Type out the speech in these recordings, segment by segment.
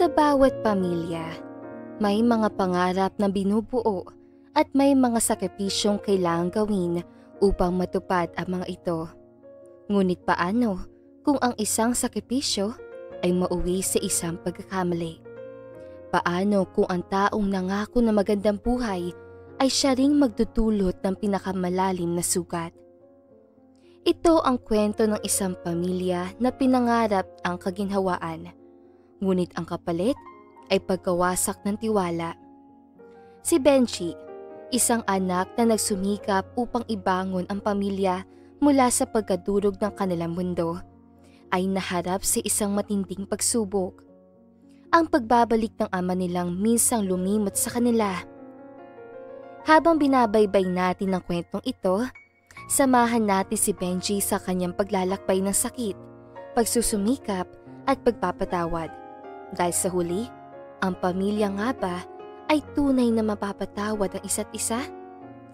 Sa bawat pamilya, may mga pangarap na binubuo at may mga sakripisyong kailangang gawin upang matupad ang mga ito. Ngunit paano kung ang isang sakripisyo ay mauwi sa isang pagkakamali? Paano kung ang taong nangako na magandang buhay ay siya ring magdudulot ng pinakamalalim na sugat? Ito ang kwento ng isang pamilya na pinangarap ang kaginhawaan, ngunit ang kapalit ay pagkawasak ng tiwala. Si Benji, isang anak na nagsumikap upang ibangon ang pamilya mula sa pagkadurog ng kanilang mundo, ay naharap sa isang matinding pagsubok. Ang pagbabalik ng ama nilang minsang lumimot sa kanila. Habang binabaybay natin ang kwentong ito, samahan natin si Benji sa kanyang paglalakbay ng sakit, pagsusumikap at pagpapatawad. Dahil sa huli, ang pamilya nga ba ay tunay na mapapatawad ang isa't isa?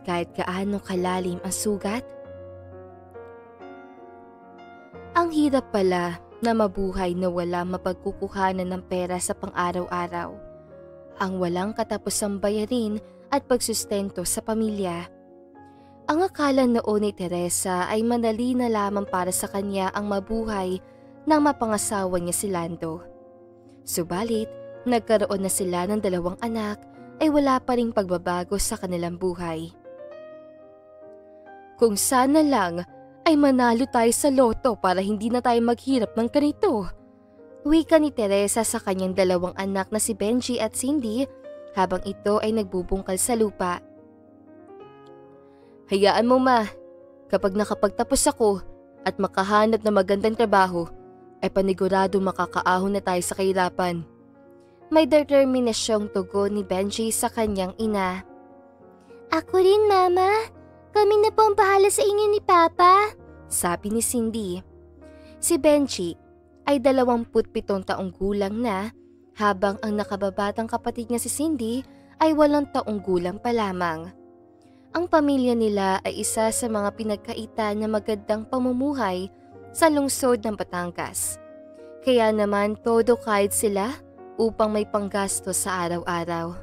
Kahit gaano kalalim ang sugat? Ang hirap pala na mabuhay na walang mapagkukuhanan ng pera sa pang-araw-araw. Ang walang katapusang bayarin at pagsustento sa pamilya. Ang akala noon ni Teresa ay madali na lamang para sa kanya ang mabuhay nang mapangasawa niya si Lando. Subalit, nagkaroon na sila ng 2 anak ay wala pa ring pagbabago sa kanilang buhay. Kung sana lang ay manalo tayo sa loto para hindi na tayo maghirap ng ganito. Wika ni Teresa sa kanyang 2 anak na si Benji at Cindy habang ito ay nagbubungkal sa lupa. Hayaan mo ma, kapag nakapagtapos ako at makahanap ng magandang trabaho, ay panigurado makakaahon na tayo sa kahirapan. May determinasyong tugon ni Benji sa kanyang ina. Ako rin mama, kami na po ang bahala sa inyo ni Papa, sabi ni Cindy. Si Benji ay 27 taong gulang na habang ang nakababatang kapatid niya si Cindy ay 8 taong gulang pa lamang. Ang pamilya nila ay isa sa mga pinagkaitan na magandang pamumuhay sa lungsod ng Batangas. Kaya naman todo kahit sila upang may panggasto sa araw-araw.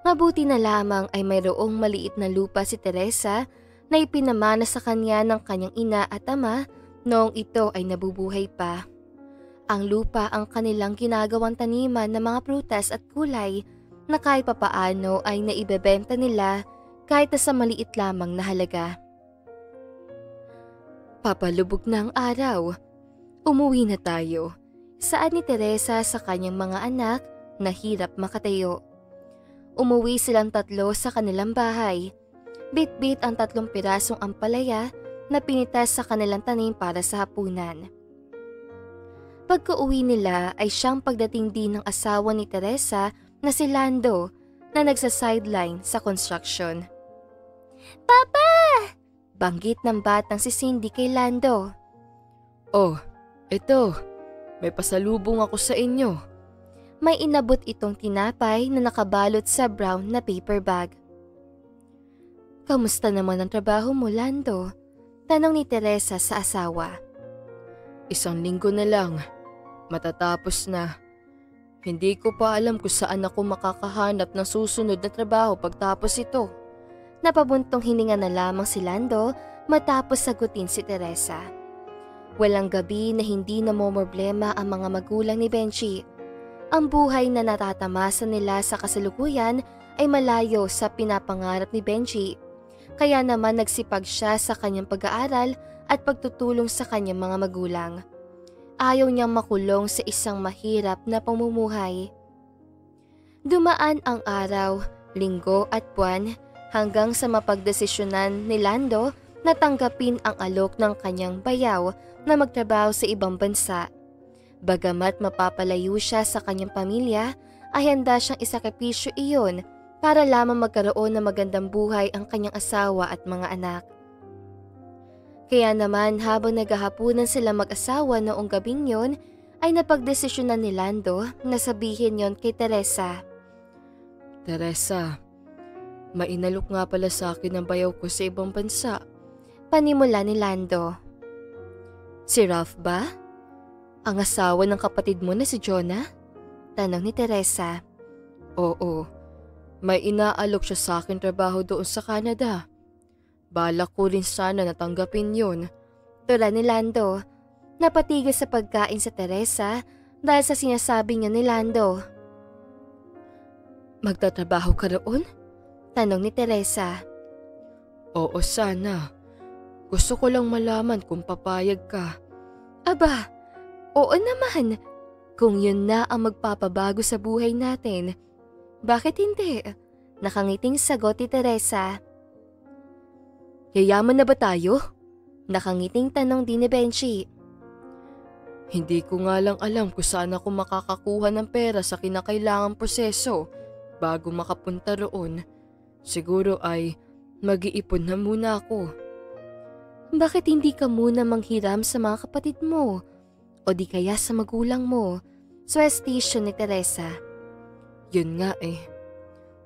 Mabuti na lamang ay mayroong maliit na lupa si Teresa na ipinamana sa kanya ng kanyang ina at ama noong ito ay nabubuhay pa. Ang lupa ang kanilang ginagawang taniman ng mga prutas at gulay na kahit papaano ay naibebenta nila kahit na sa maliit lamang na halaga. Papalubog na ang araw. Umuwi na tayo. Saad ni Teresa sa kanyang mga anak na hirap makatayo. Umuwi silang 3 sa kanilang bahay. Bit-bit ang 3 pirasong ampalaya na pinitas sa kanilang tanim para sa hapunan. Pagka-uwi nila ay siyang pagdating din ng asawa ni Teresa na si Lando na nagsa-sideline sa construction. Papa! Banggit ng batang si Cindy kay Lando. Oh, ito. May pasalubong ako sa inyo. May inabot itong tinapay na nakabalot sa brown na paper bag. Kamusta naman ang trabaho mo, Lando? Tanong ni Teresa sa asawa. 1 linggo na lang. Matatapos na. Hindi ko pa alam kung saan ako makakahanap ng susunod na trabaho pagtapos ito. Napabuntong hininga na lamang si Lando matapos sagutin si Teresa. Walang gabi na hindi namomroblema ang mga magulang ni Benji. Ang buhay na natatamasa nila sa kasalukuyan ay malayo sa pinapangarap ni Benji. Kaya naman nagsipag siya sa kanyang pag-aaral at pagtutulong sa kanyang mga magulang. Ayaw niyang makulong sa isang mahirap na pamumuhay. Dumaan ang araw, linggo at buwan hanggang sa mapagdesisyonan ni Lando na tanggapin ang alok ng kanyang bayaw na magtrabaho sa ibang bansa. Bagamat mapapalayo siya sa kanyang pamilya, ay handa siyang isakripisyo iyon para lamang magkaroon ng magandang buhay ang kanyang asawa at mga anak. Kaya naman habang naghahapunan sila mag-asawa noong gabing yon, ay napagdesisyonan ni Lando na sabihin yon kay Teresa. Teresa, mainalok nga pala sa akin ang bayaw ko sa ibang bansa. Panimula ni Lando. Si Ralph ba? Ang asawa ng kapatid mo na si Jonah? Tanong ni Teresa. Oo, may inaalok siya sa akin trabaho doon sa Canada. Balak ko rin sana natanggapin yun. Tula ni Lando. Napatigil sa pagkain sa Teresa dahil sa sinasabi niya ni Lando. Magtatrabaho ka roon? Tanong ni Teresa. Oo sana. Gusto ko lang malaman kung papayag ka. Aba, oo naman. Kung yun na ang magpapabago sa buhay natin, bakit hindi? Nakangiting sagot ni Teresa. Yayaman na ba tayo? Nakangiting tanong din ni Benji. Hindi ko nga lang alam kung saan ako makakakuha ng pera sa kinakailangang proseso bago makapunta roon. Siguro ay mag-iipon na muna ako. Bakit hindi ka muna manghiram sa mga kapatid mo? O di kaya sa magulang mo? Suwestisyon ni Teresa. Yun nga eh.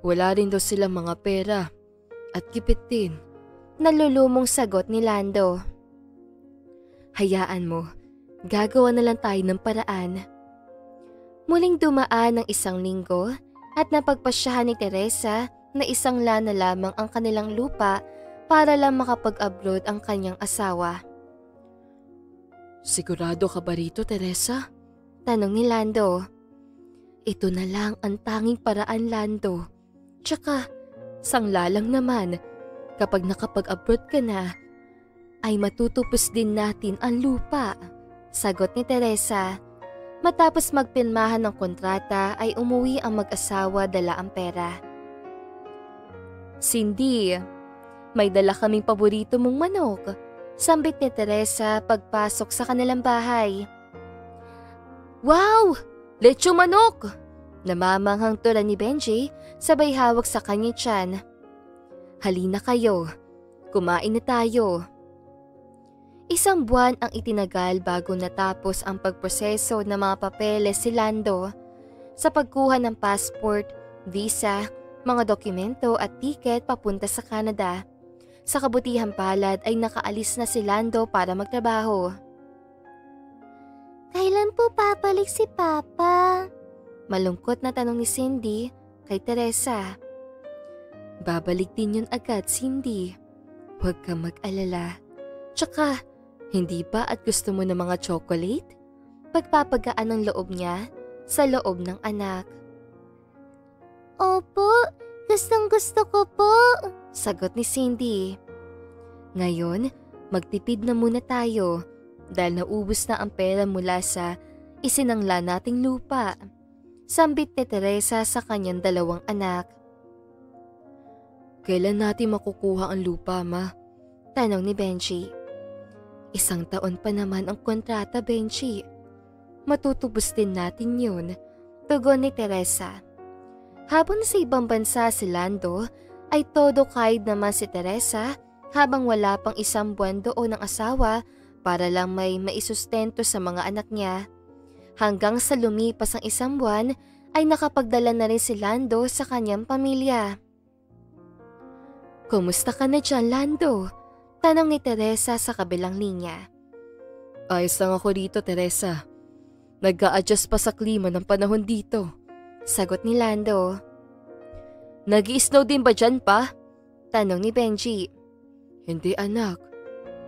Wala rin daw silang mga pera. At kipit din. Nalulumong sagot ni Lando. Hayaan mo. Gagawa na lang tayo ng paraan. Muling dumaan ang 1 linggo at napagpasyahan ni Teresa na 1 lana lamang ang kanilang lupa para lang makapag-abroad ang kanyang asawa. Sigurado ka ba rito, Teresa? Tanong ni Lando. Ito na lang ang tanging paraan, Lando. Tsaka, sanglalang naman, kapag nakapag-abroad ka na, ay matutupos din natin ang lupa. Sagot ni Teresa. Matapos magpirmahan ng kontrata ay umuwi ang mag-asawa dala ang pera. Cindy, may dala kaming paborito mong manok. Sambit ni Teresa pagpasok sa kanilang bahay. Wow! Lechong manok! Namamanghang tula ni Benji sabay hawak sa kanyang tiyan. Halina kayo, kumain na tayo. 1 buwan ang itinagal bago natapos ang pagproseso ng mga papeles si Lando sa pagkuha ng passport, visa, mga dokumento at tiket papunta sa Canada. Sa kabutihang palad ay nakaalis na si Lando para magtrabaho. Kailan po papalik si Papa? Malungkot na tanong ni Cindy kay Teresa. Babalik din yun agad, Cindy. Huwag kang mag-alala. Tsaka, hindi ba at gusto mo ng mga chocolate? Pagpapagaan ng loob niya sa loob ng anak. Opo, gustong gusto ko po. Sagot ni Cindy. Ngayon, magtipid na muna tayo dahil naubos na ang pera mula sa isinangla nating lupa. Sambit ni Teresa sa kanyang 2 anak. Kailan natin makukuha ang lupa, Ma? Tanong ni Benji. 1 taon pa naman ang kontrata, Benji. Matutubos din natin yun, tugon ni Teresa. Habang sa ibang bansa si Lando, ay todo kahit naman si Teresa habang wala pang 1 buwan doon ng asawa para lang may maisustento sa mga anak niya. Hanggang sa lumipas ang 1 buwan ay nakapagdala na rin si Lando sa kanyang pamilya. Kumusta ka na dyan, Lando? Tanong ni Teresa sa kabilang linya. Ayos lang ako dito, Teresa. Nag-a-adjust pa sa klima ng panahon dito. Sagot ni Lando. Nag-i-snow din ba dyan pa? Tanong ni Benji. Hindi anak,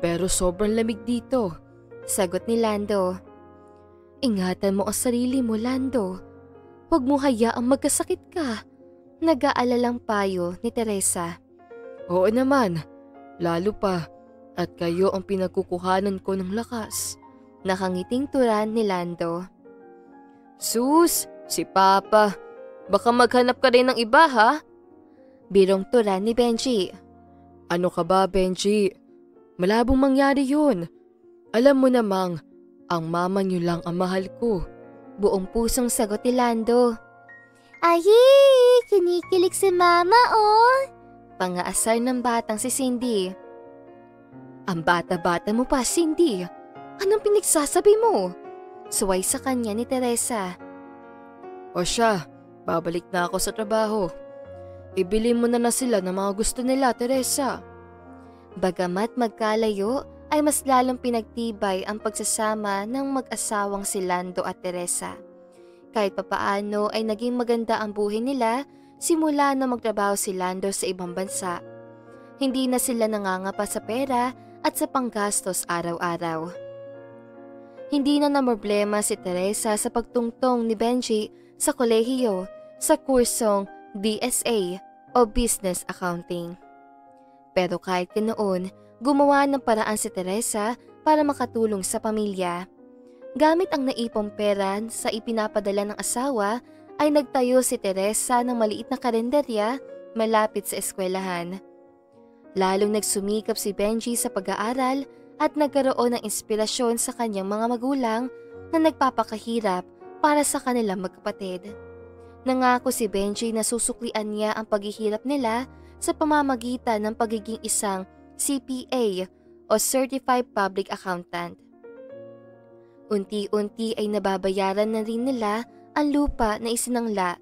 pero sobrang lamig dito. Sagot ni Lando. Ingatan mo ang sarili mo, Lando. Huwag mo hayaang magkasakit ka. Nag-aalalang payo ni Teresa. Oo naman, lalo pa at kayo ang pinagkukuhanan ko ng lakas. Nakangiting turan ni Lando. Sus, si Papa. Baka maghanap ka rin ng iba, ha? Birong turan ni Benji. Ano ka ba, Benji? Malabong mangyari yun. Alam mo namang, ang mama niyo lang ang mahal ko. Buong pusong sagot ni Lando. Ay, kinikilig si Mama, oh. Pangaasar ng batang si Cindy. Ang bata-bata mo pa, Cindy. Anong pinagsasabi mo? Suway sa kanya ni Teresa. O siya, babalik na ako sa trabaho. Ibili mo na sila ng mga gusto nila, Teresa. Bagamat magkalayo, ay mas lalong pinagtibay ang pagsasama ng mag-asawang si Lando at Teresa. Kahit papaano ay naging maganda ang buhay nila simula na magtrabaho si Lando sa ibang bansa. Hindi na sila nangangapa sa pera at sa panggastos araw-araw. Hindi na namroblema si Teresa sa pagtungtong ni Benji sa kolehiyo sa kursong DSA o Business Accounting. Pero kahit ganoon, gumawa ng paraan si Teresa para makatulong sa pamilya. Gamit ang naipong pera sa ipinapadala ng asawa ay nagtayo si Teresa ng maliit na karenderya malapit sa eskwelahan. Lalong nagsumikap si Benji sa pag-aaral at nagkaroon ng inspirasyon sa kanyang mga magulang na nagpapakahirap para sa kanilang magkapatid. Nangako si Benji na susuklian niya ang paghihirap nila sa pamamagitan ng pagiging isang CPA o Certified Public Accountant. Unti-unti ay nababayaran na rin nila ang lupa na isinangla,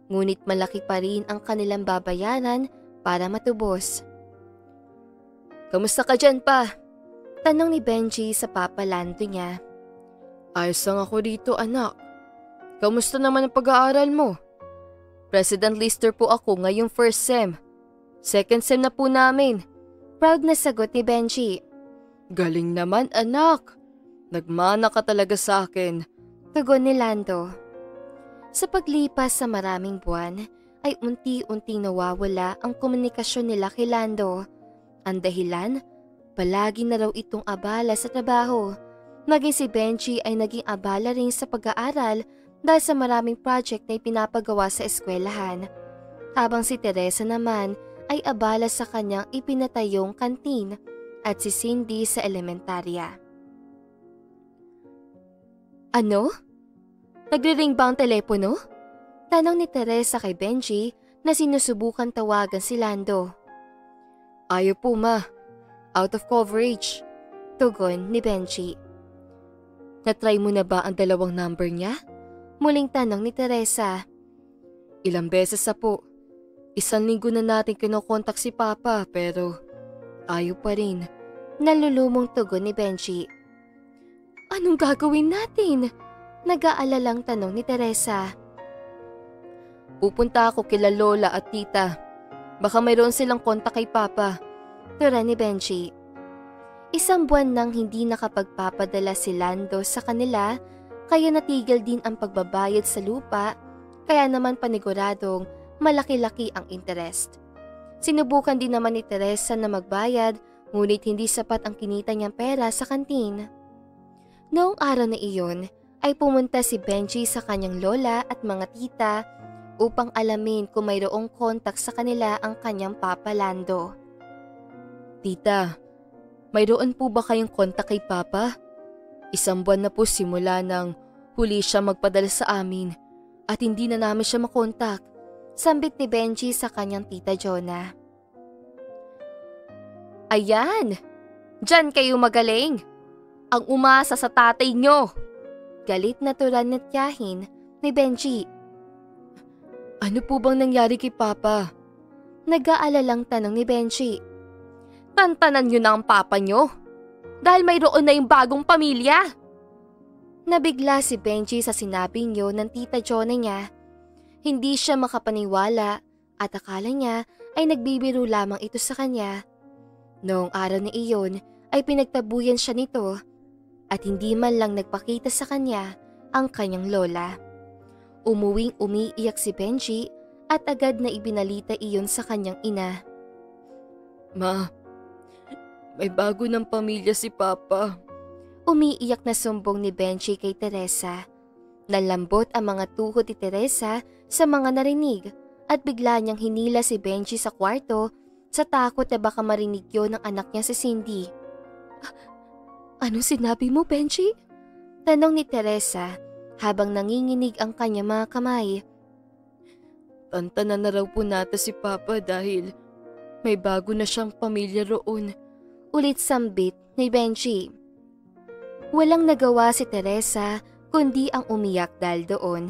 ngunit malaki pa rin ang kanilang babayaran para matubos. Kamusta ka dyan pa? Tanong ni Benji sa papa Lando niya. Ayos lang ako dito anak. Kamusta naman ang pag-aaral mo? President Lister po ako ngayong first sem. Second sem na po namin. Proud na sagot ni Benji. Galing naman anak. Nagmana ka talaga sa akin. Tugon ni Lando. Sa paglipas sa maraming buwan ay unti-unting nawawala ang komunikasyon nila kay Lando. Ang dahilan, palagi na raw itong abala sa trabaho. Maging si Benji ay naging abala rin sa pag-aaral dahil sa maraming project na ipinapagawa sa eskwelahan. Habang si Teresa naman ay abala sa kanyang ipinatayong kantin at si Cindy sa elementarya. Ano? Nagre-ring ba ang telepono? Tanong ni Teresa kay Benji na sinusubukan tawagan si Lando. Ayaw po ma. Out of coverage. Tugon ni Benji. Natry mo na ba ang dalawang number niya? Muling tanong ni Teresa. Ilang beses na po. 1 linggo na natin kinokontak si Papa pero ayaw pa rin. Nalulumong tugon ni Benji. Anong gagawin natin? Nag-aalalang tanong ni Teresa. Pupunta ako kila Lola at Tita. Baka mayroon silang kontak kay Papa. Tura ni Benji. 1 buwan nang hindi nakapagpapadala si Lando sa kanila kaya natigil din ang pagbabayad sa lupa kaya naman paniguradong malaki-laki ang interest. Sinubukan din naman ni Teresa na magbayad ngunit hindi sapat ang kinita niyang pera sa kantin. Noong araw na iyon ay pumunta si Benji sa kanyang lola at mga tita upang alamin kung mayroong kontak sa kanila ang kanyang papa Lando. Tita, mayroon po ba kayong kontak kay Papa? 1 buwan na po simula nang huli siya magpadala sa amin at hindi na namin siya makontak. Sambit ni Benji sa kanyang tita Jonah. Ayan! Diyan kayo magaling! Ang umasa sa tatay nyo! Galit na turan at tiyahin ni Benji. Ano po bang nangyari kay Papa? Nag-aalalang tanong ni Benji. Tantanan nyo na ang papa nyo dahil mayroon na yung bagong pamilya. Nabigla si Benji sa sinabing yun ng tita Jonah niya. Hindi siya makapaniwala at akala niya ay nagbibiro lamang ito sa kanya. Noong araw na iyon ay pinagtabuyan siya nito at hindi man lang nagpakita sa kanya ang kanyang lola. Umuwing umiiyak si Benji at agad na ibinalita iyon sa kanyang ina. Ma, may bago ng pamilya si Papa. Umiiyak na sumbong ni Benji kay Teresa. Nalambot ang mga tuhod ni Teresa sa mga narinig at bigla niyang hinila si Benji sa kwarto sa takot na baka marinig yun ng anak niya si Cindy. Ano sinabi mo, Benji? Tanong ni Teresa habang nanginginig ang kanya mga kamay. Tantanan na raw po natin si Papa dahil may bago na siyang pamilya roon. Ulit sambit ni Benji. Walang nagawa si Teresa kundi ang umiyak dahil doon.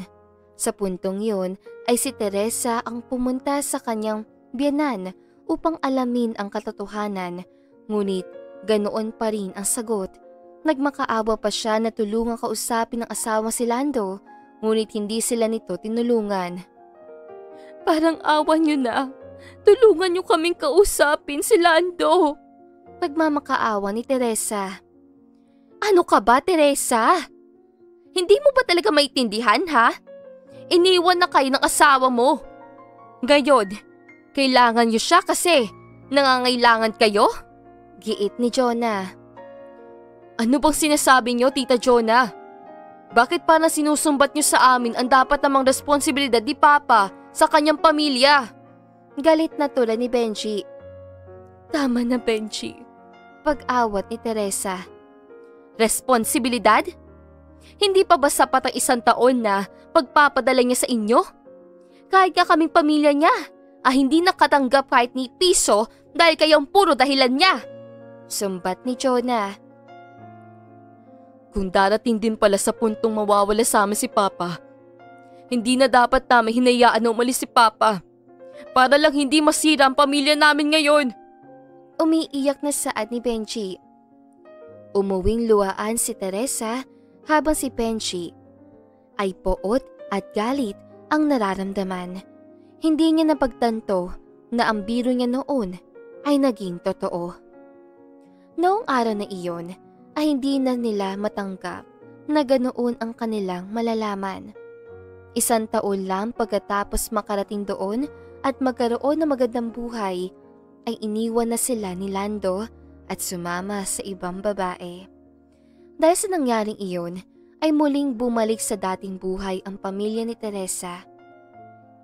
Sa puntong yun ay si Teresa ang pumunta sa kanyang biyenan upang alamin ang katotohanan. Ngunit ganoon pa rin ang sagot. Nagmakaawa pa siya na tulungang kausapin ng asawa si Lando ngunit hindi sila nito tinulungan. Parang awa niyo na. Tulungan niyo kaming kausapin si Lando. Pagmamakaawa ni Teresa. Ano ka ba, Teresa? Hindi mo ba talaga maintindihan, ha? Iniwan na kayo ng asawa mo. Ngayon, kailangan niyo siya kasi nangangailangan kayo? Giit ni Jonah. Ano bang sinasabi niyo, Tita Jonah? Bakit parang sinusumbat niyo sa amin ang dapat namang responsibilidad ni Papa sa kanyang pamilya? Galit na tulad ni Benji. Tama na, Benji. Pag-awat ni Teresa. Responsibilidad? Hindi pa ba sapat ang 1 taon na pagpapadala niya sa inyo? Kahit nga kaming pamilya niya, hindi nakatanggap kahit ni piso dahil kayong puro dahilan niya. Sumbat ni Jonah. Kung darating din pala sa puntong mawawala sa amin si Papa, hindi na dapat namin hinayaan na umalis si Papa para lang hindi masira ang pamilya namin ngayon. Umiiyak na saad ni Benji. Umuwing luhaan si Teresa habang si Benji ay poot at galit ang nararamdaman. Hindi niya napagtanto na ang biro niya noon ay naging totoo. Noong araw na iyon ay hindi na nila matanggap na ganoon ang kanilang malalaman. 1 taon lang pagkatapos makarating doon at magkaroon ng magandang buhay ay iniwan na sila ni Lando at sumama sa ibang babae. Dahil sa nangyaring iyon ay muling bumalik sa dating buhay ang pamilya ni Teresa.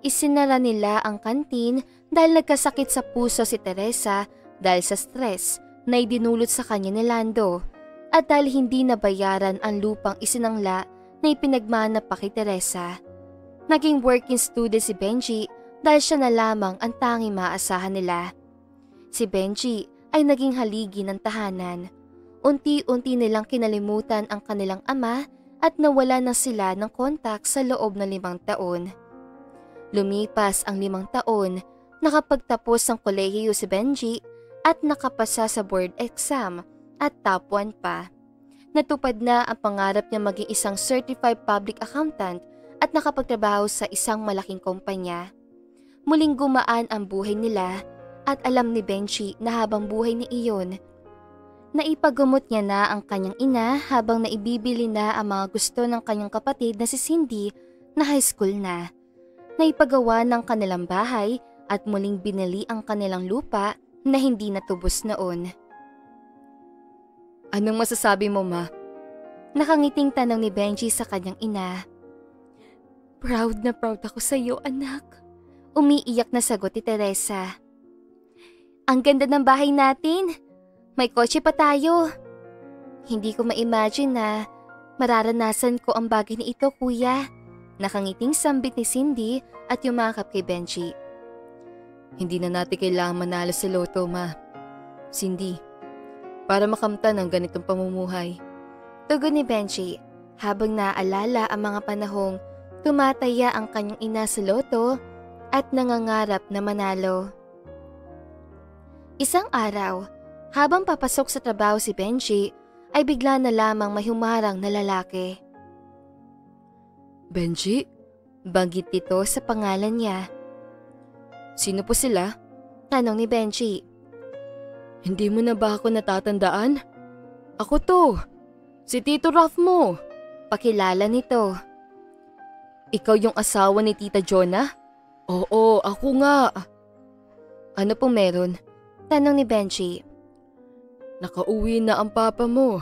Isinara nila ang kantin dahil nagkasakit sa puso si Teresa dahil sa stress na idinulot sa kanya ni Lando at dahil hindi nabayaran ang lupang isinangla na ipinagmana pa kay Teresa. Naging working student si Benji dahil siya na lamang ang tanging maasahan nila. Si Benji ay naging haligi ng tahanan. Unti-unti nilang kinalimutan ang kanilang ama at nawala na sila ng kontak sa loob ng 5 taon. Lumipas ang 5 taon, nakapagtapos ng kolehiyo si Benji at nakapasa sa board exam at top 1 pa. Natupad na ang pangarap niya maging isang certified public accountant at nakapagtrabaho sa isang malaking kumpanya. Muling gumaan ang buhay nila at alam ni Benji na habang buhay ni iyon, naipagumot niya na ang kanyang ina habang naibibili na ang mga gusto ng kanyang kapatid na si Cindy na high school na. Naipagawa ng kanilang bahay at muling binili ang kanilang lupa na hindi natubos noon. Anong masasabi mo, Ma? Nakangiting tanong ni Benji sa kanyang ina. Proud na proud ako sa iyo, anak. Umiiyak na sagot ni Teresa. Ang ganda ng bahay natin. May kotse pa tayo. Hindi ko ma-imagine na mararanasan ko ang bagay na ito, kuya. Nakangiting sambit ni Cindy at yumakap kay Benji. Hindi na natin kailangan manalo sa loto, Ma. Cindy, para makamtan ang ganitong pamumuhay. Tugon ni Benji habang naaalala ang mga panahong tumataya ang kanyang ina sa loto at nangangarap na manalo. Isang araw, habang papasok sa trabaho si Benji, ay bigla na lamang may humarang na lalaki. Benji? Banggit ito sa pangalan niya. Sino po sila? Tanong ni Benji. Hindi mo na ba ako natatandaan? Ako to, si Tito Ralph mo. Pakilala nito. Ikaw yung asawa ni Tita Jonah? Oo, ako nga. Ano pong meron? Tanong ni Benji. Nakauwi na ang papa mo.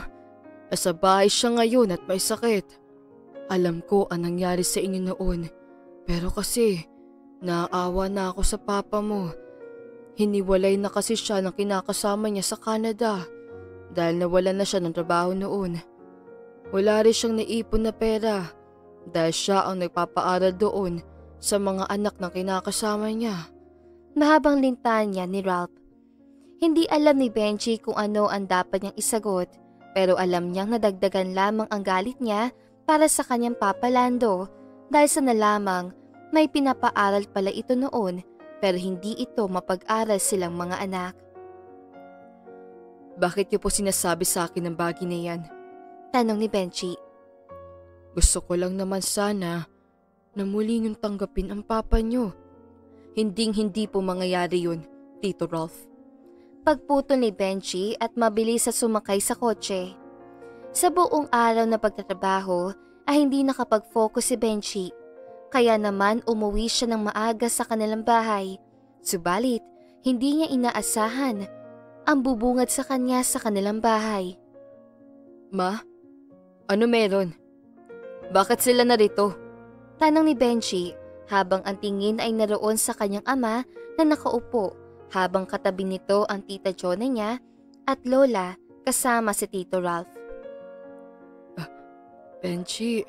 Nasa bahay siya ngayon at may sakit. Alam ko ang nangyari sa inyo noon. Pero kasi, naawa na ako sa papa mo. Hiniwalay na kasi siya ng kinakasama niya sa Canada. Dahil nawalan na siya ng trabaho noon. Wala rin siyang naipon na pera. Dahil siya ang nagpapaaral doon sa mga anak ng kinakasama niya. Mahabang lintanya ni Ralph. Hindi alam ni Benji kung ano ang dapat niyang isagot, pero alam niyang nadagdagan lamang ang galit niya para sa kanyang Papa Lando dahil sa nalamang may pinapaaral pala ito noon pero hindi ito mapag-aral silang mga anak. Bakit niyo po sinasabi sa akin ang bagay na yan? Tanong ni Benji. Gusto ko lang naman sana na muli niyong tanggapin ang papa niyo. Hinding-hindi po mangyayari yun, Tito Ralph. Pagputol ni Benji at mabilis sa sumakay sa kotse. Sa buong araw na pagtatrabaho ay hindi nakapag-focus si Benji. Kaya naman umuwi siya ng maaga sa kanilang bahay. Subalit, hindi niya inaasahan ang bubungad sa kanya sa kanilang bahay. Ma, ano meron? Bakit sila narito? Tanong ni Benji habang ang tingin ay naroon sa kanyang ama na nakaupo habang katabi nito ang tita Jonah niya at lola kasama si Tito Ralph. Benji,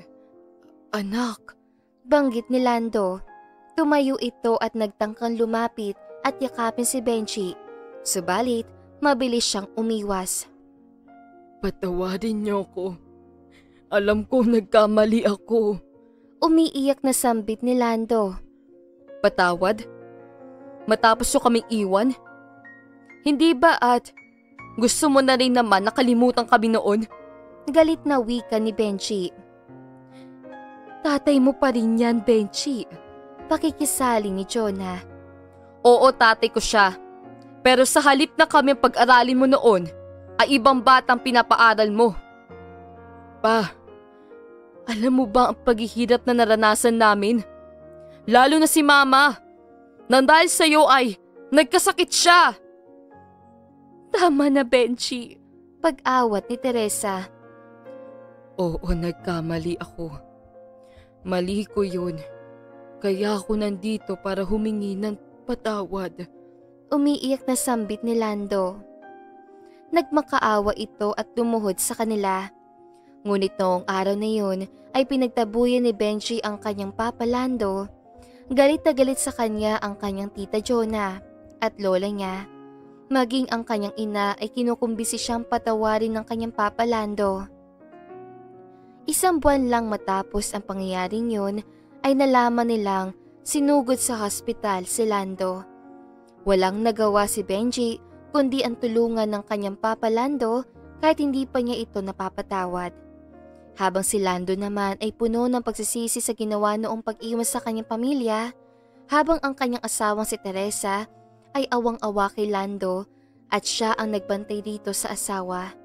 anak. Banggit ni Lando. Tumayo ito at nagtangkang lumapit at yakapin si Benji. Subalit, mabilis siyang umiwas. Patawarin niyo ako. Alam ko nagkamali ako. Umiiyak na sambit ni Lando. Patawad? Matapos nyo kaming iwan? Hindi ba at gusto mo na rin naman nakalimutan kami noon? Galit na wika ni Benji. Tatay mo pa rin yan, Benji. Pakikisali ni Jonah. Oo, tatay ko siya. Pero sa halip na kami pag-aralin mo noon, ay ibang batang pinapaaral mo. Pa, alam mo ba ang paghihirap na naranasan namin? Lalo na si Mama. Nang dahil sa'yo ay nagkasakit siya. Tama na, Benji. Pag-awat ni Teresa. Oo, nagkamali ako. Mali ko yun. Kaya ako nandito para humingi ng patawad. Umiiyak na sambit ni Lando. Nagmakaawa ito at lumuhod sa kanila. Ngunit noong araw na yun ay pinagtabuyan ni Benji ang kanyang papa Lando. Galit na galit sa kanya ang kanyang tita Jonah at lola niya. Maging ang kanyang ina ay kinukumbisi siyang patawarin ng kanyang papa Lando. Isang buwan lang matapos ang pangyayaring yun ay nalaman nilang sinugod sa hospital si Lando. Walang nagawa si Benji kundi ang tulungan ng kanyang papa Lando kahit hindi pa niya ito napapatawad. Habang si Lando naman ay puno ng pagsisisi sa ginawa noong pag-iwan sa kanyang pamilya, habang ang kanyang asawang si Teresa ay awang-awa kay Lando at siya ang nagbantay dito sa asawa.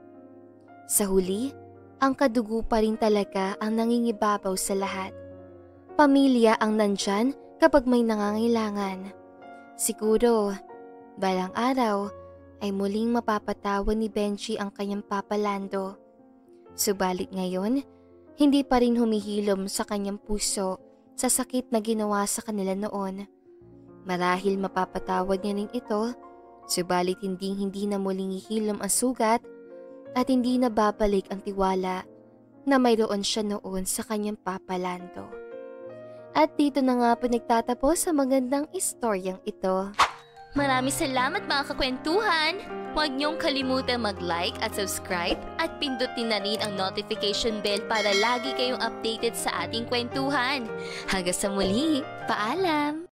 Sa huli, ang kadugo pa rin talaga ang nangingibabaw sa lahat. Pamilya ang nandyan kapag may nangangailangan. Siguro, balang araw ay muling mapapatawan ni Benji ang kanyang papa Lando. Subalit ngayon, hindi pa rin humihilom sa kanyang puso sa sakit na ginawa sa kanila noon. Marahil mapapatawad niya rin ito, subalit hindi na muling hihilom ang sugat at hindi na babalik ang tiwala na mayroon siya noon sa kanyang papa Lando. At dito na nga po nagtatapos sa magandang istoryang ito. Maraming salamat mga kakwentuhan! Huwag niyong kalimutan mag-like at subscribe at pindutin na rin ang notification bell para lagi kayong updated sa ating kwentuhan. Hanggang sa muli, paalam!